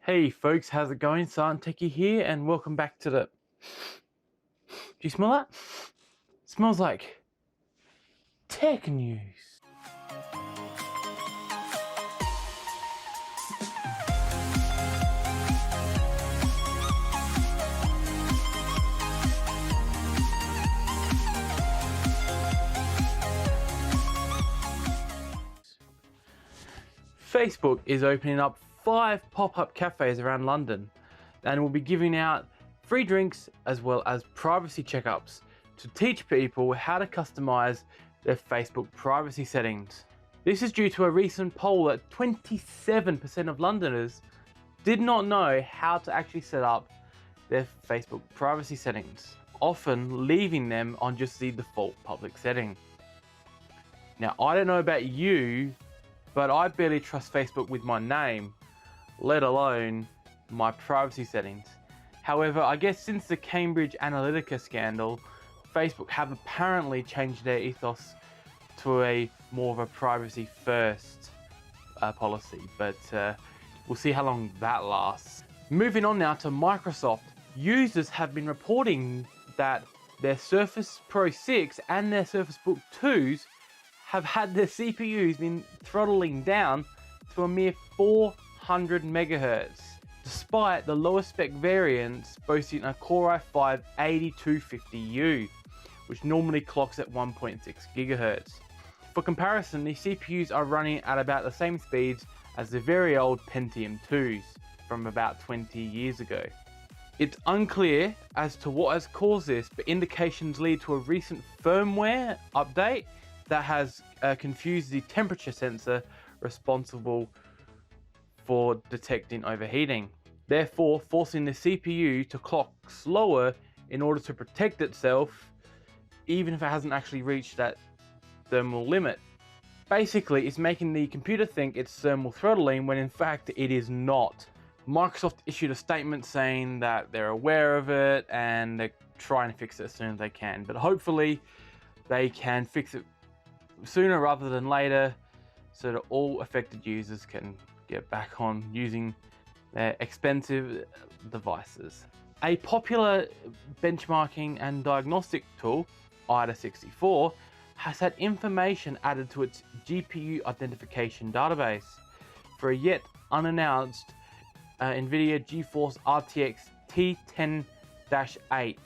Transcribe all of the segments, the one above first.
Hey folks, how's it going? Silent Techie here, and welcome back to the... Do you smell that? It smells like tech news. Facebook is opening up 5 pop-up cafes around London and will be giving out free drinks as well as privacy checkups to teach people how to customize their Facebook privacy settings. This is due to a recent poll that 27% of Londoners did not know how to actually set up their Facebook privacy settings, often leaving them on just the default public setting. Now, I don't know about you, but I barely trust Facebook with my name, let alone my privacy settings. However, I guess since the Cambridge Analytica scandal, Facebook have apparently changed their ethos to a more of a privacy first policy, but we'll see how long that lasts. Moving on now to Microsoft. Users have been reporting that their Surface Pro 6 and their Surface Book 2s have had their CPUs been throttling down to a mere 400 megahertz, despite the lower spec variants boasting a Core i5-8250U, which normally clocks at 1.6 gigahertz. For comparison, the CPUs are running at about the same speeds as the very old Pentium 2s from about 20 years ago. It's unclear as to what has caused this, but indications lead to a recent firmware update that has confused the temperature sensor responsible for detecting overheating, therefore forcing the CPU to clock slower in order to protect itself, even if it hasn't actually reached that thermal limit. Basically, it's making the computer think it's thermal throttling when in fact it is not. Microsoft issued a statement saying that they're aware of it and they're trying to fix it as soon as they can, but hopefully they can fix it sooner rather than later so that all affected users can get back on using their expensive devices. A popular benchmarking and diagnostic tool, AIDA64, has had information added to its GPU identification database for a yet unannounced Nvidia GeForce RTX T10-8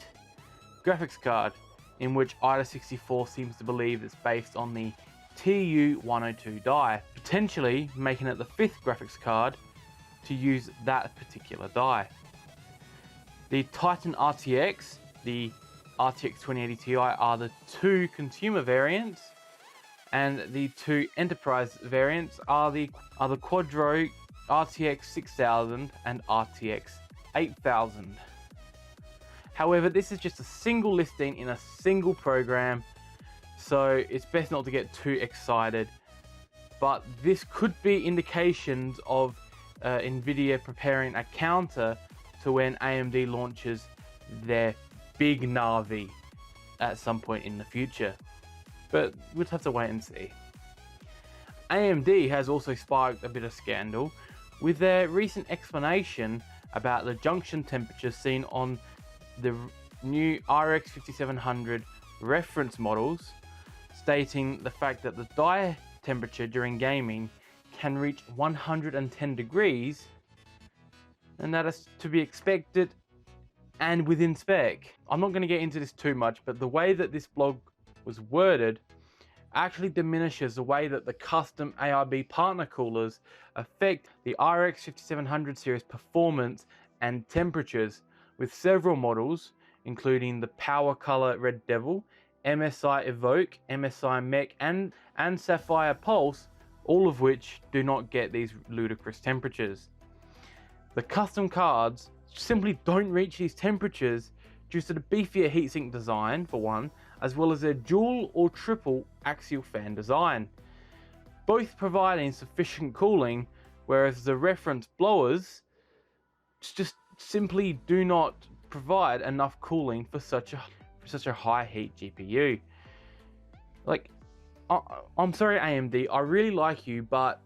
graphics card, in which AIDA64 seems to believe it's based on the TU102 die, potentially making it the 5th graphics card to use that particular die. The Titan RTX, the RTX 2080 Ti are the 2 consumer variants, and the 2 enterprise variants are the Quadro RTX 6000 and RTX 8000. However, this is just a single listing in a single program, so it's best not to get too excited. But this could be indications of Nvidia preparing a counter to when AMD launches their big Navi at some point in the future. But we'll have to wait and see. AMD has also sparked a bit of scandal with their recent explanation about the junction temperature seen on the new RX 5700 reference models, stating the fact that the die temperature during gaming can reach 110 degrees, and that is to be expected and within spec. I'm not going to get into this too much, but the way that this blog was worded actually diminishes the way that the custom ARB partner coolers affect the RX 5700 series performance and temperatures, with several models including the Power Color Red Devil, MSI Evoke, MSI Mech and Sapphire Pulse, all of which do not get these ludicrous temperatures. The custom cards simply don't reach these temperatures due to the beefier heatsink design for one, as well as their dual or triple axial fan design, both providing sufficient cooling, whereas the reference blowers just simply do not provide enough cooling for such a high heat GPU. Like, I'm sorry AMD, I really like you, but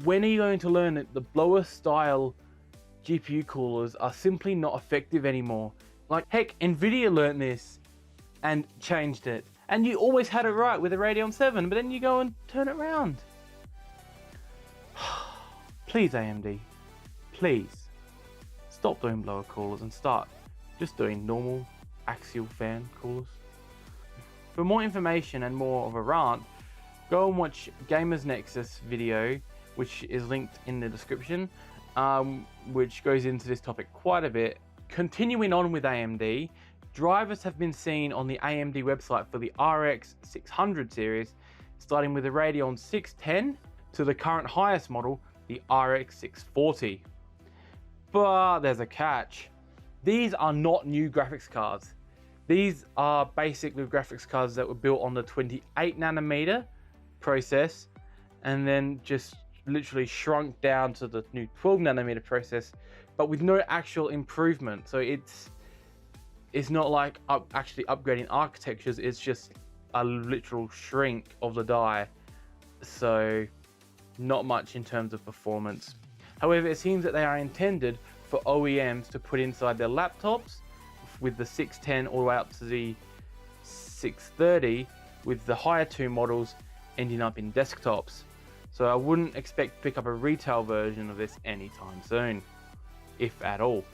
when are you going to learn the blower style GPU coolers are simply not effective anymore. Like, heck, Nvidia learned this and changed it. And you always had it right with the Radeon 7, but then you go and turn it around. Please, AMD, please stop doing blower coolers and start just doing normal axial fan coolers. For more information and more of a rant, go and watch Gamers Nexus video, which is linked in the description, which goes into this topic quite a bit. Continuing on with AMD, drivers have been seen on the AMD website for the RX 600 series, starting with the Radeon 610 to the current highest model, the RX 640. But there's a catch. These are not new graphics cards. These are basically graphics cards that were built on the 28nm process and then just literally shrunk down to the new 12nm process, but with no actual improvement. So it's not like actually upgrading architectures, it's just a literal shrink of the die. So not much in terms of performance. However, it seems that they are intended for OEMs to put inside their laptops, with the 610 all the way up to the 630, with the higher two models ending up in desktops. So I wouldn't expect to pick up a retail version of this anytime soon, if at all.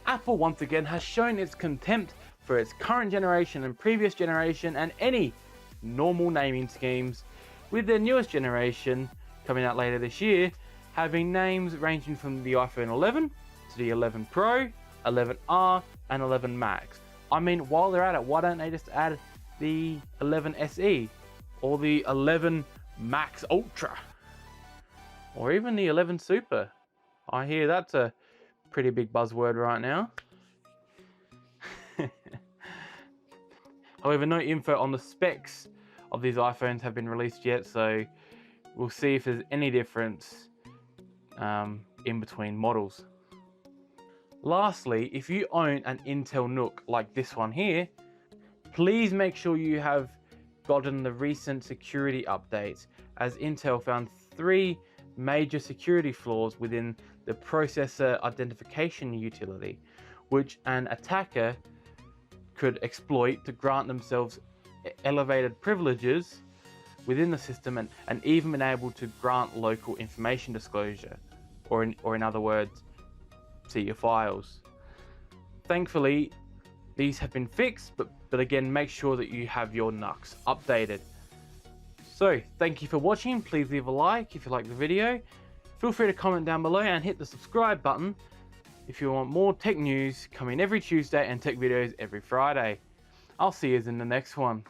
Apple once again has shown its contempt for its current generation and previous generation and any normal naming schemes, with their newest generation coming out later this year having names ranging from the iPhone 11 to the 11 Pro, 11R and 11 Max. I mean, while they're at it, why don't they just add the 11 SE or the 11 Max Ultra or even the 11 Super? I hear that's a pretty big buzzword right now. However, no info on the specs of these iPhones have been released yet, so we'll see if there's any difference in between models. Lastly, if you own an Intel NUC like this one here, please make sure you have gotten the recent security updates, as Intel found 3 major security flaws within the processor identification utility, which an attacker could exploit to grant themselves elevated privileges within the system and even been able to grant local information disclosure, or in other words, see your files. Thankfully, these have been fixed, but again, make sure that you have your NUCs updated. So, thank you for watching. Please leave a like if you like the video. Feel free to comment down below and hit the subscribe button if you want more tech news coming every Tuesday and tech videos every Friday. I'll see you in the next one.